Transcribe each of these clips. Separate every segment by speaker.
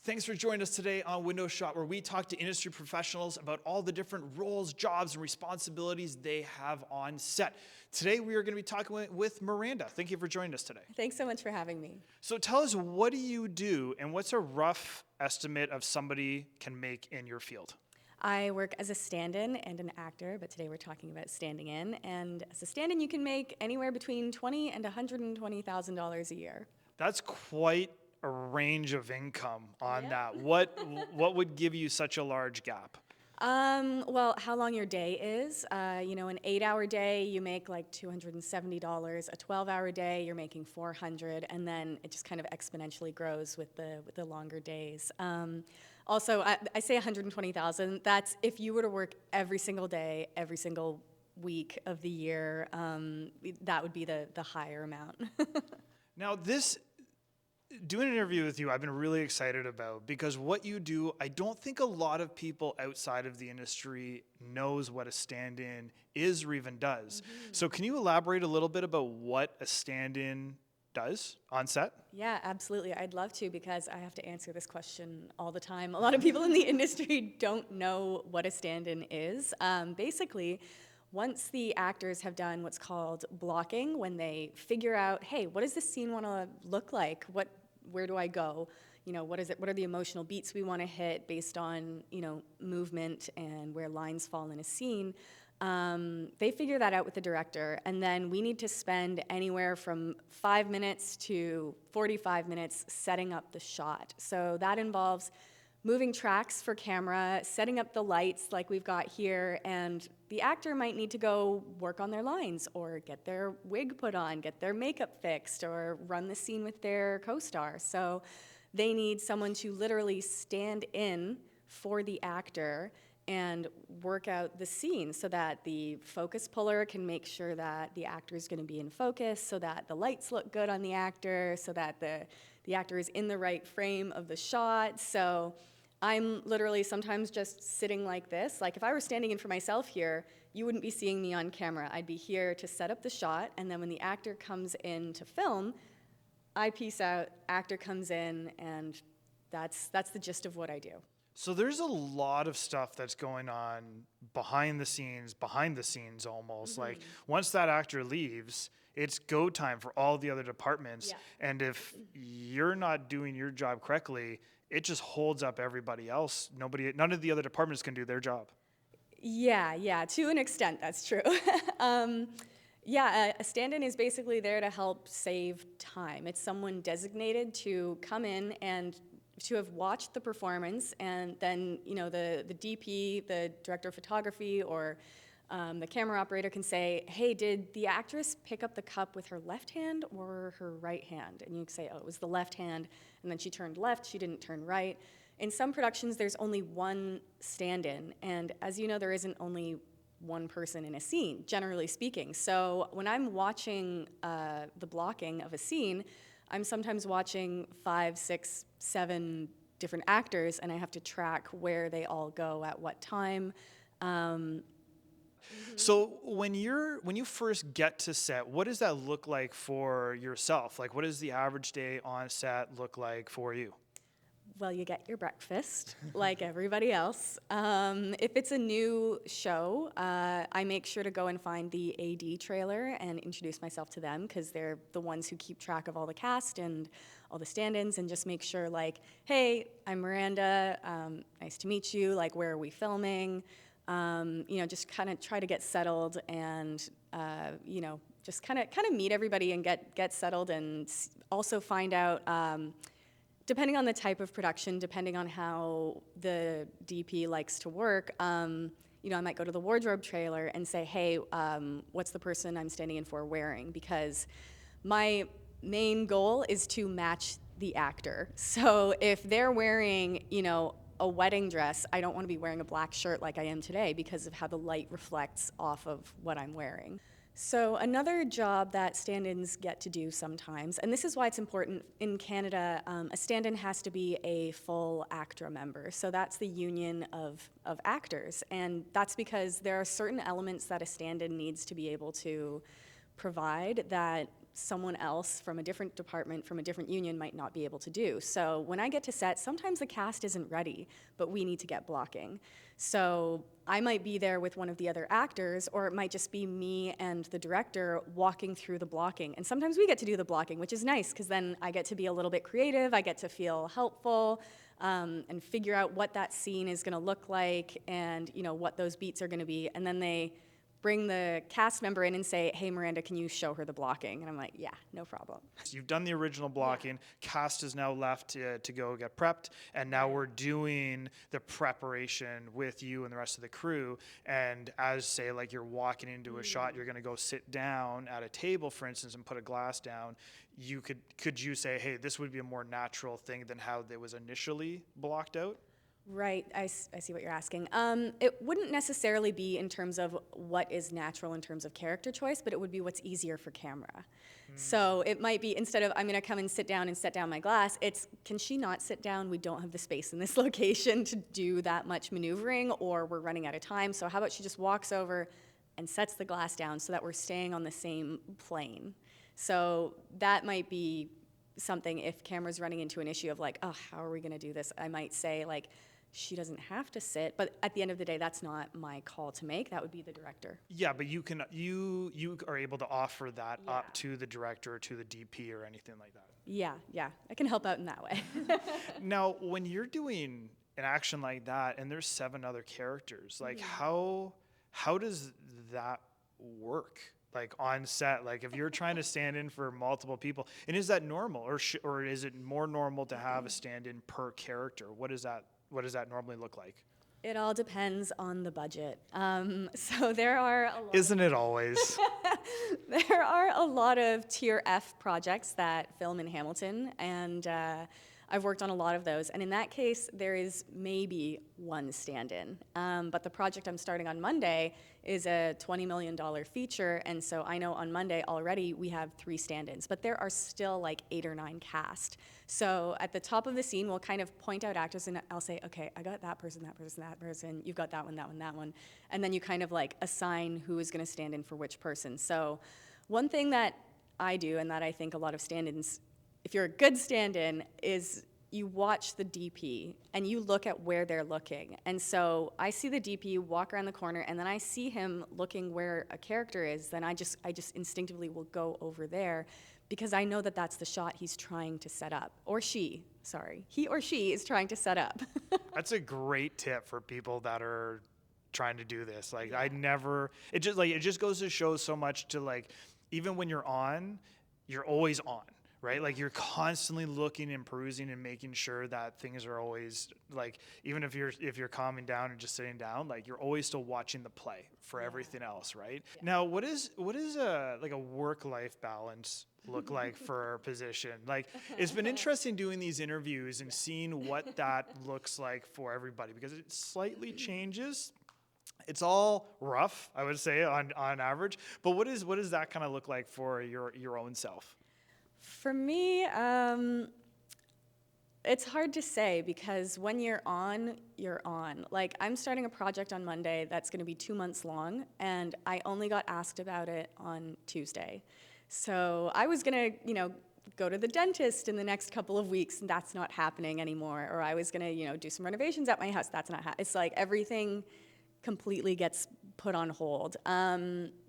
Speaker 1: Thanks for joining us today on Window Shot, where we talk to industry professionals about all the different roles, jobs, and responsibilities they have on set. Today, we are going to be talking with Miranda. Thank you for joining us today.
Speaker 2: Thanks so much for having me.
Speaker 1: So tell us, what do you do, and what's a rough estimate of somebody can make in your field?
Speaker 2: I work as a stand-in and an actor, but today we're talking about standing in. And as a stand-in, you can make anywhere between $20,000 and $120,000 a year.
Speaker 1: That's quite a range of income on that. What would give you such a large gap?
Speaker 2: Well, how long your day is. An 8-hour day, you make like $270. A 12-hour day, you're making $400, and then it just kind of exponentially grows with the longer days. Also, I say $120,000. That's if you were to work every single day, every single week of the year. That would be the higher amount.
Speaker 1: Now, doing an interview with you, I've been really excited about, because what you do, I don't think a lot of people outside of the industry knows what a stand-in is or even does. Mm-hmm. So can you elaborate a little bit about what a stand-in does on set?
Speaker 2: Yeah, absolutely. I'd love to, because I have to answer this question all the time. A lot of people in the industry don't know what a stand-in is. Basically, once the actors have done what's called blocking, when they figure out, hey, what does this scene want to look like? Where do I go? What is it? What are the emotional beats we want to hit based on, movement and where lines fall in a scene? They figure that out with the director, and then we need to spend anywhere from 5 minutes to 45 minutes setting up the shot. So that involves moving tracks for camera, setting up the lights like we've got here, and the actor might need to go work on their lines or get their wig put on, get their makeup fixed, or run the scene with their co-star. So they need someone to literally stand in for the actor and work out the scene so that the focus puller can make sure that the actor is going to be in focus, so that the lights look good on the actor, so that the actor is in the right frame of the shot. So I'm literally sometimes just sitting like this. Like if I were standing in for myself here, you wouldn't be seeing me on camera. I'd be here to set up the shot, and then when the actor comes in to film, I peace out, actor comes in, and that's the gist of what I do.
Speaker 1: So there's a lot of stuff that's going on behind the scenes almost. Mm-hmm. Like once that actor leaves, it's go time for all the other departments. Yeah. And if you're not doing your job correctly, it just holds up everybody else. None of the other departments can do their job.
Speaker 2: Yeah, to an extent, that's true. A stand-in is basically there to help save time. It's someone designated to come in and to have watched the performance, and then the DP, the director of photography, or the camera operator can say, hey, did the actress pick up the cup with her left hand or her right hand? And you can say, oh, it was the left hand, and then she turned left, she didn't turn right. In some productions, there's only one stand-in, and as you know, there isn't only one person in a scene, generally speaking. So when I'm watching the blocking of a scene, I'm sometimes watching 5, 6, 7 different actors, and I have to track where they all go at what time.
Speaker 1: So when you first get to set, what does that look like for yourself? Like, what does the average day on set look like for you?
Speaker 2: Well, you get your breakfast, like everybody else. If it's a new show, I make sure to go and find the AD trailer and introduce myself to them, because they're the ones who keep track of all the cast and all the stand-ins, and just make sure, like, hey, I'm Miranda, nice to meet you, like, where are we filming? Just kind of try to get settled and, just kind of meet everybody and get settled, and also find out, depending on the type of production, depending on how the DP likes to work, I might go to the wardrobe trailer and say, hey, what's the person I'm standing in for wearing? Because my main goal is to match the actor. So if they're wearing, a wedding dress, I don't want to be wearing a black shirt like I am today, because of how the light reflects off of what I'm wearing. So another job that stand-ins get to do sometimes, and this is why it's important in Canada, a stand-in has to be a full ACTRA member. So that's the union of actors. And that's because there are certain elements that a stand-in needs to be able to provide that someone else from a different department, from a different union might not be able to do. So when I get to set, sometimes the cast isn't ready, but we need to get blocking. So I might be there with one of the other actors, or it might just be me and the director walking through the blocking. And sometimes we get to do the blocking, which is nice, because then I get to be a little bit creative, I get to feel helpful, and figure out what that scene is gonna look like, and what those beats are gonna be. And then they bring the cast member in and say, hey, Miranda, can you show her the blocking? And I'm like, yeah, no problem.
Speaker 1: So you've done the original blocking. Cast is now left to go get prepped, and now we're doing the preparation with you and the rest of the crew. And as, say, like you're walking into a shot, you're going to go sit down at a table, for instance, and put a glass down. Could you say, hey, this would be a more natural thing than how it was initially blocked out?
Speaker 2: Right, I see what you're asking. It wouldn't necessarily be in terms of what is natural in terms of character choice, but it would be what's easier for camera. So it might be, instead of I'm gonna come and sit down and set down my glass, it's can she not sit down? We don't have the space in this location to do that much maneuvering, or we're running out of time. So how about she just walks over and sets the glass down so that we're staying on the same plane. So that might be something, if camera's running into an issue of like, oh, how are we gonna do this? I might say like, she doesn't have to sit, but at the end of the day, that's not my call to make. That would be the director.
Speaker 1: Yeah, but you are able to offer that up to the director or to the DP or anything like that.
Speaker 2: Yeah, I can help out in that way.
Speaker 1: Now, when you're doing an action like that and there's 7 other characters, like how does that work? Like on set, like if you're trying to stand in for multiple people, and is that normal, or is it more normal to have a stand-in per character? What does that normally look like?
Speaker 2: It all depends on the budget. So there are a lot.
Speaker 1: Isn't it always?
Speaker 2: There are a lot of tier F projects that film in Hamilton, and I've worked on a lot of those. And in that case, there is maybe one stand-in. But the project I'm starting on Monday is a $20 million feature, and so I know on Monday already we have 3 stand-ins, but there are still like 8 or 9 cast. So at the top of the scene, we'll kind of point out actors, and I'll say, okay, I got that person, that person, that person, you've got that one, that one, that one. And then you kind of like assign who is gonna stand in for which person. So one thing that I do, and that I think a lot of stand-ins, if you're a good stand-in, is you watch the DP and you look at where they're looking. And so I see the DP walk around the corner, and then I see him looking where a character is, then I just instinctively will go over there, because I know that that's the shot he's trying to set up. Or she, sorry. He or she is trying to set up.
Speaker 1: That's a great tip for people that are trying to do this. Like it just goes to show so much to, like, even when you're on, you're always on. Right? Like you're constantly looking and perusing and making sure that things are always, like, even if you're calming down and just sitting down, like you're always still watching the play for everything else, right? Yeah. Now, what is a work-life balance look like for our position? Like, it's been interesting doing these interviews and seeing what that looks like for everybody, because it slightly changes. It's all rough, I would say, on average. But what does that kind of look like for your own self?
Speaker 2: For me, it's hard to say, because when you're on, you're on. Like, I'm starting a project on Monday that's going to be 2 months long, and I only got asked about it on Tuesday. So I was going to, go to the dentist in the next couple of weeks, and that's not happening anymore. Or I was going to, do some renovations at my house. That's not happening. It's like everything completely gets put on hold.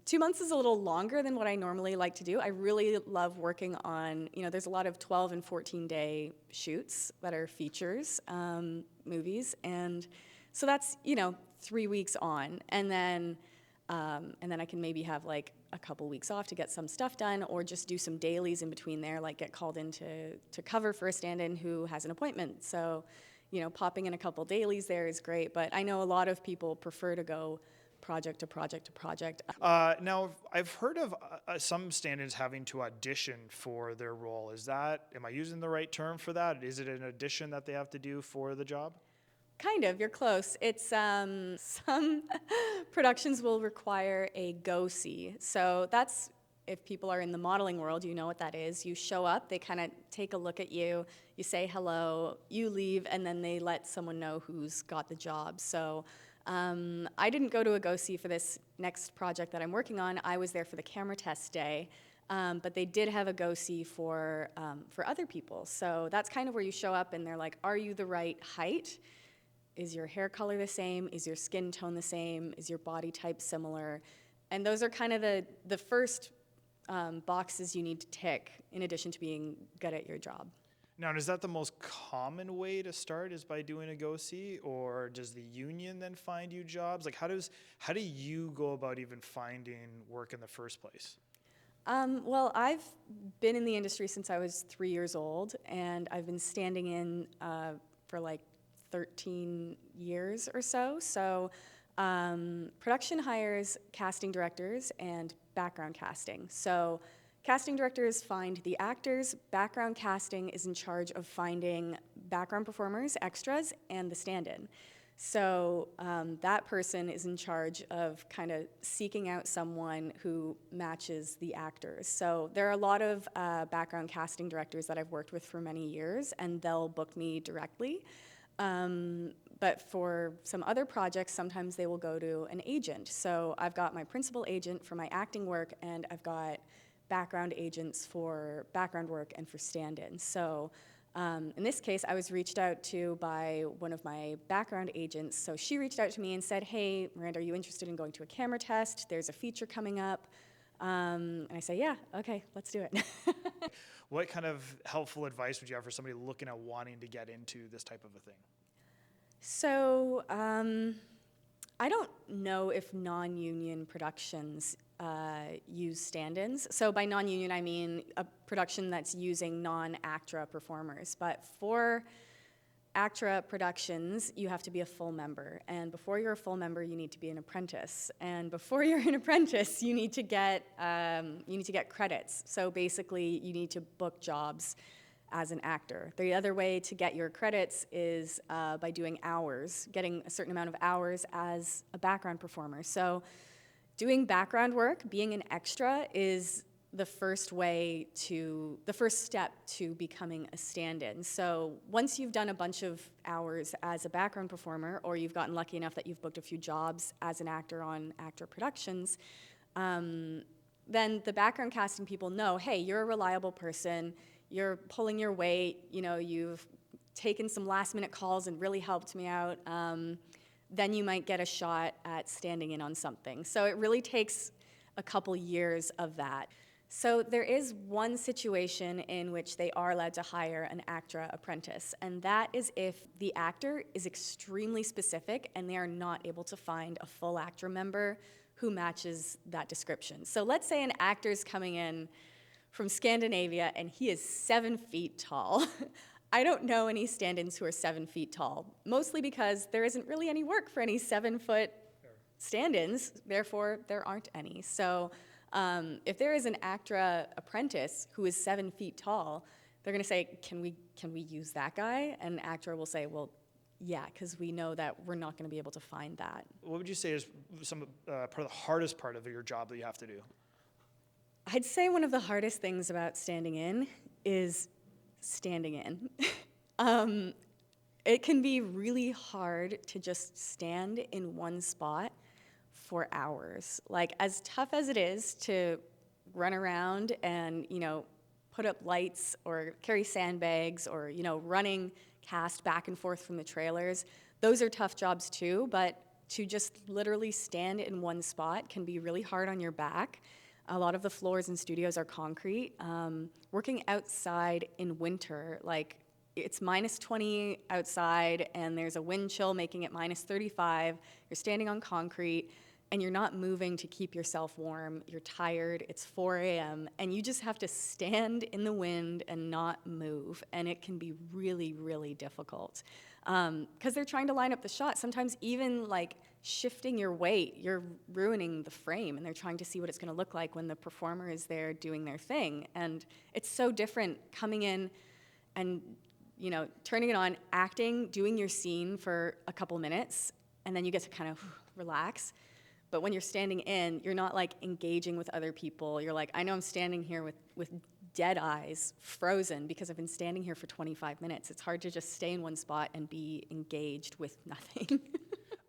Speaker 2: 2 months is a little longer than what I normally like to do. I really love working on, there's a lot of 12 and 14-day shoots that are features, movies, and so that's 3 weeks on, and then I can maybe have like a couple weeks off to get some stuff done, or just do some dailies in between there, like get called in to cover for a stand-in who has an appointment. So, popping in a couple dailies there is great, but I know a lot of people prefer to go project to project to project.
Speaker 1: Now, I've heard of some stand-ins having to audition for their role. Am I using the right term for that? Is it an audition that they have to do for the job?
Speaker 2: Kind of, you're close. It's some productions will require a go-see. So that's, if people are in the modeling world, you know what that is. You show up, they kind of take a look at you, you say hello, you leave, and then they let someone know who's got the job. So I didn't go to a go-see for this next project that I'm working on. I was there for the camera test day. But they did have a go-see for other people. So that's kind of where you show up and they're like, are you the right height? Is your hair color the same? Is your skin tone the same? Is your body type similar? And those are kind of the first boxes you need to tick in addition to being good at your job.
Speaker 1: Now, is that the most common way to start, is by doing a go-see, or does the union then find you jobs? Like, how do you go about even finding work in the first place?
Speaker 2: Well, I've been in the industry since I was 3 years old, and I've been standing in for like 13 years or so. So production hires casting directors and background casting. So casting directors find the actors, background casting is in charge of finding background performers, extras, and the stand-in. So that person is in charge of kind of seeking out someone who matches the actors. So there are a lot of background casting directors that I've worked with for many years, and they'll book me directly. But for some other projects, sometimes they will go to an agent. So I've got my principal agent for my acting work, and I've got background agents for background work and for stand-ins. So in this case, I was reached out to by one of my background agents. So she reached out to me and said, hey, Miranda, are you interested in going to a camera test? There's a feature coming up. And I say, yeah, okay, let's do it.
Speaker 1: What kind of helpful advice would you have for somebody looking at wanting to get into this type of a thing?
Speaker 2: So I don't know if non-union productions use stand-ins. So by non-union, I mean a production that's using non-ACTRA performers. But for ACTRA productions, you have to be a full member. And before you're a full member, you need to be an apprentice. And before you're an apprentice, you need to get credits. So basically, you need to book jobs as an actor. The other way to get your credits is by doing hours, getting a certain amount of hours as a background performer. So doing background work, being an extra, is the first step to becoming a stand-in. So once you've done a bunch of hours as a background performer, or you've gotten lucky enough that you've booked a few jobs as an actor on actor productions, then the background casting people know, hey, you're a reliable person, you're pulling your weight, you've taken some last-minute calls and really helped me out, then you might get a shot at standing in on something. So it really takes a couple years of that. So there is one situation in which they are allowed to hire an ACTRA apprentice, and that is if the actor is extremely specific and they are not able to find a full ACTRA member who matches that description. So let's say an actor's coming in from Scandinavia and he is 7 feet tall. I don't know any stand-ins who are 7 feet tall, mostly because there isn't really any work for any 7-foot stand-ins, therefore there aren't any. So if there is an ACTRA apprentice who is 7 feet tall, they're going to say, can we use that guy? And ACTRA will say, well, yeah, because we know that we're not going to be able to find that.
Speaker 1: What would you say is some part of the hardest part of your job that you have to do?
Speaker 2: I'd say one of the hardest things about standing in is standing in. It can be really hard to just stand in one spot for hours. Like, as tough as it is to run around and, put up lights or carry sandbags or, running cast back and forth from the trailers, those are tough jobs too, but to just literally stand in one spot can be really hard on your back. A lot of the floors in studios are concrete. Working outside in winter, like, it's minus 20 outside and there's a wind chill making it minus 35. You're standing on concrete and you're not moving to keep yourself warm. You're tired, it's 4 a.m., and you just have to stand in the wind and not move. And it can be really, really difficult. Because they're trying to line up the shot. Sometimes even like shifting your weight, you're ruining the frame, and they're trying to see what it's gonna look like when the performer is there doing their thing. And it's so different coming in and turning it on, acting, doing your scene for a couple minutes, and then you get to kind of relax. But when you're standing in, you're not like engaging with other people. You're like, I know I'm standing here with dead eyes, frozen, because I've been standing here for 25 minutes. It's hard to just stay in one spot and be engaged with nothing.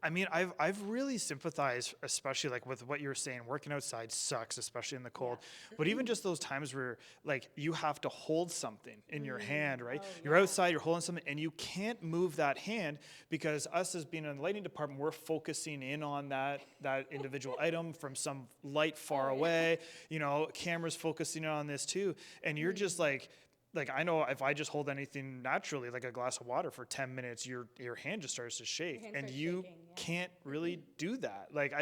Speaker 1: I mean, I've really sympathized, especially like with what you're saying. Working outside sucks, especially in the cold. But even just those times where like you have to hold something in your hand, right? You're outside, you're holding something, and you can't move that hand because us as being in the lighting department, we're focusing in on that individual item from some light far away. You know, cameras focusing on this too, and you're just like I know if I just hold anything naturally, like a glass of water for 10 minutes, your hand just starts to shake, and you
Speaker 2: shaking,
Speaker 1: can't really do that. Like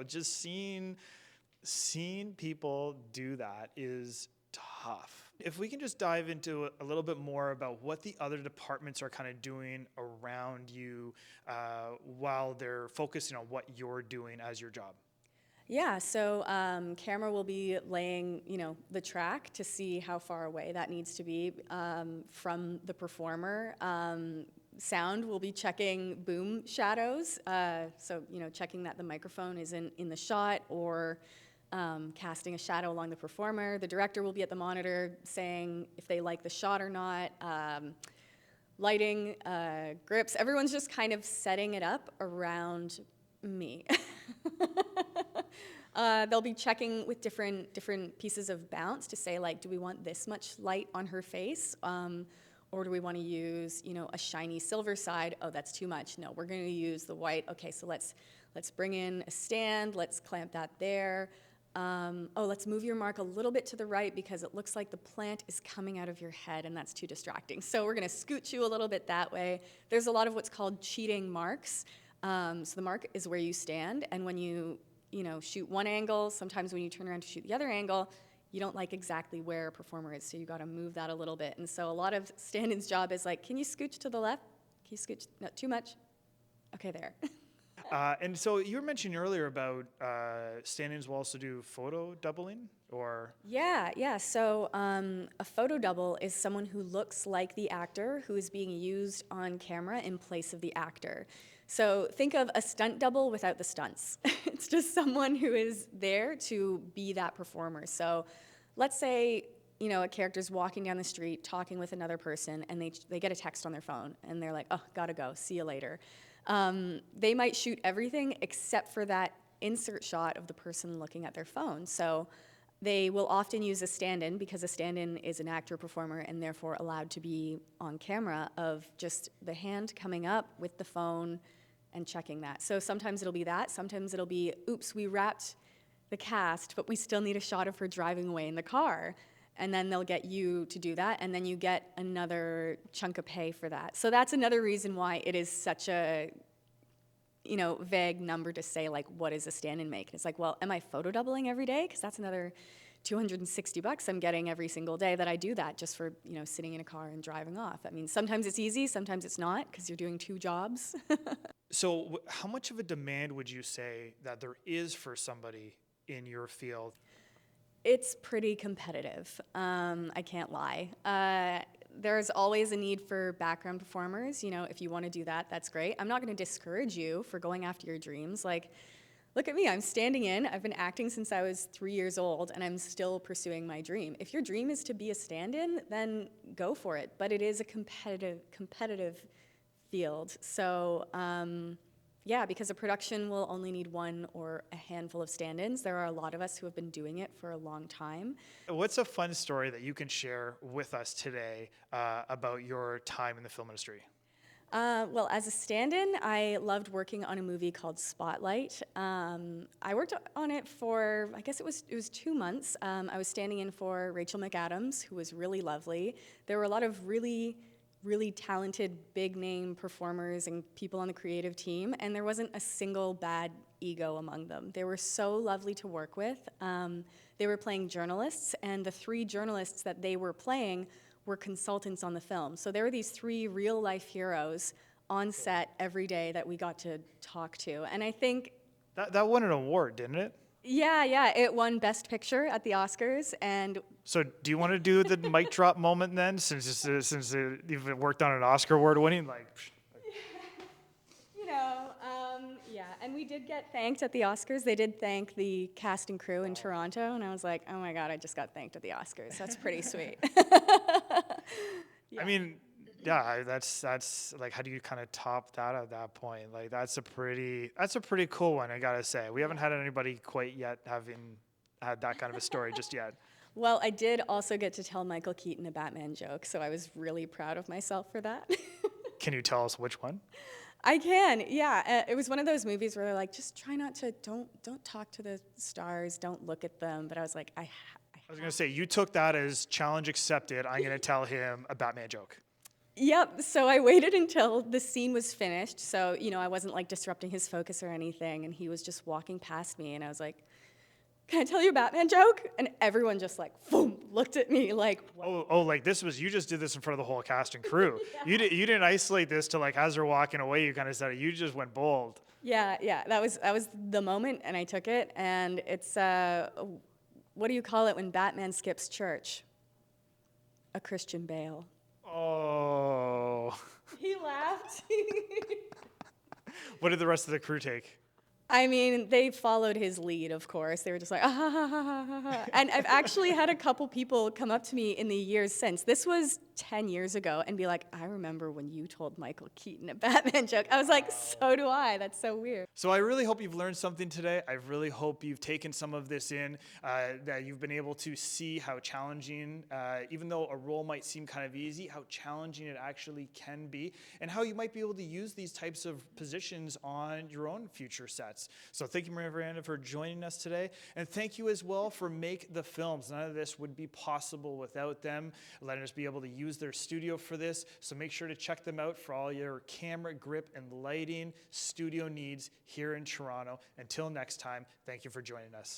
Speaker 1: just seeing people do that is tough. If we can just dive into a little bit more about what the other departments are kind of doing around you while they're focusing on what you're doing as your job.
Speaker 2: Yeah, so camera will be laying, the track to see how far away that needs to be from the performer. Sound will be checking boom shadows, so checking that the microphone isn't in the shot or casting a shadow along the performer. The director will be at the monitor saying if they like the shot or not. Lighting, grips, everyone's just kind of setting it up around me. They'll be checking with different pieces of bounce to say, like, do we want this much light on her face? Or do we want to use, a shiny silver side? Oh, that's too much. No, we're going to use the white. Okay, so let's bring in a stand. Let's clamp that there. Let's move your mark a little bit to the right because it looks like the plant is coming out of your head and that's too distracting. So we're going to scoot you a little bit that way. There's a lot of what's called cheating marks. So the mark is where you stand, and when you shoot one angle, sometimes when you turn around to shoot the other angle, you don't like exactly where a performer is, so you got to move that a little bit. And so a lot of stand-in's job is like, can you scooch to the left? Can you scooch? No, too much? Okay, there.
Speaker 1: And so you were mentioning earlier about stand-ins will also do photo doubling, or?
Speaker 2: Yeah. So a photo double is someone who looks like the actor who is being used on camera in place of the actor. So think of a stunt double without the stunts. It's just someone who is there to be that performer. So let's say, a character's walking down the street talking with another person, and they get a text on their phone, and they're like, oh, gotta go, see you later. They might shoot everything except for that insert shot of the person looking at their phone. So they will often use a stand-in because a stand-in is an actor performer and therefore allowed to be on camera of just the hand coming up with the phone and checking that. So sometimes it'll be that. Sometimes it'll be, oops, we wrapped the cast, but we still need a shot of her driving away in the car. And then they'll get you to do that, and then you get another chunk of pay for that. So that's another reason why it is such a vague number to say, like, what does a stand-in make? And it's like, well, am I photo doubling every day? Because that's another $260 I'm getting every single day that I do that just for, sitting in a car and driving off. I mean, sometimes it's easy, sometimes it's not, because you're doing two jobs.
Speaker 1: So how much of a demand would you say that there is for somebody in your field?
Speaker 2: It's pretty competitive. I can't lie. There's always a need for background performers. If you want to do that, that's great. I'm not going to discourage you for going after your dreams. Like, look at me. I'm standing in. I've been acting since I was 3 years old, and I'm still pursuing my dream. If your dream is to be a stand-in, then go for it. But it is a competitive field. So, because a production will only need one or a handful of stand-ins. There are a lot of us who have been doing it for a long time.
Speaker 1: What's a fun story that you can share with us today about your time in the film industry?
Speaker 2: Well, as a stand-in, I loved working on a movie called Spotlight. I worked on it for, I guess it was 2 months. I was standing in for Rachel McAdams, who was really lovely. There were a lot of really talented, big-name performers and people on the creative team, and there wasn't a single bad ego among them. They were so lovely to work with. They were playing journalists, and the 3 journalists that they were playing were consultants on the film. So there were these 3 real-life heroes on set every day that we got to talk to. And I think...
Speaker 1: That won an award, didn't it?
Speaker 2: Yeah, it won Best Picture at the Oscars, and... So
Speaker 1: do you want to do the mic drop moment then, since you've worked on an Oscar award winning?
Speaker 2: And we did get thanked at the Oscars. They did thank the cast and crew in Toronto, and I was like, oh my God, I just got thanked at the Oscars. That's pretty sweet.
Speaker 1: I mean, Yeah, that's like, how do you kind of top that at that point? Like, that's a pretty cool one, I gotta say. We haven't had anybody quite yet having had that kind of a story just yet.
Speaker 2: Well, I did also get to tell Michael Keaton a Batman joke, so I was really proud of myself for that.
Speaker 1: Can you tell us which one?
Speaker 2: I can, yeah. It was one of those movies where they're like, just try not to, don't talk to the stars, don't look at them. But I was like,
Speaker 1: I was gonna say, you took that as challenge accepted. I'm gonna tell him a Batman joke.
Speaker 2: Yep. So I waited until the scene was finished. So, I wasn't like disrupting his focus or anything. And he was just walking past me. And I was like, can I tell you a Batman joke? And everyone just like, boom, looked at me like, what?
Speaker 1: Oh, like you just did this in front of the whole cast and crew. You didn't isolate this to like, as they're walking away, you kind of said it. You just went bold.
Speaker 2: Yeah. That was the moment. And I took it. And it's, what do you call it when Batman skips church? A Christian Bale.
Speaker 1: Oh.
Speaker 2: He laughed.
Speaker 1: What did the rest of the crew take?
Speaker 2: I mean, they followed his lead, of course. They were just like, ah, ha, ha, ha, ha, ha. And I've actually had a couple people come up to me in the years since. This was 10 years ago, and be like, I remember when you told Michael Keaton a Batman joke. I was like, so do I. That's so weird.
Speaker 1: So I really hope you've learned something today. I really hope you've taken some of this in, that you've been able to see how challenging, even though a role might seem kind of easy, how challenging it actually can be, and how you might be able to use these types of positions on your own future sets. So thank you, Miranda, for joining us today. And thank you as well for Make the Films. None of this would be possible without them, letting us be able to use their studio for this. So make sure to check them out for all your camera grip and lighting studio needs here in Toronto. Until next time, thank you for joining us.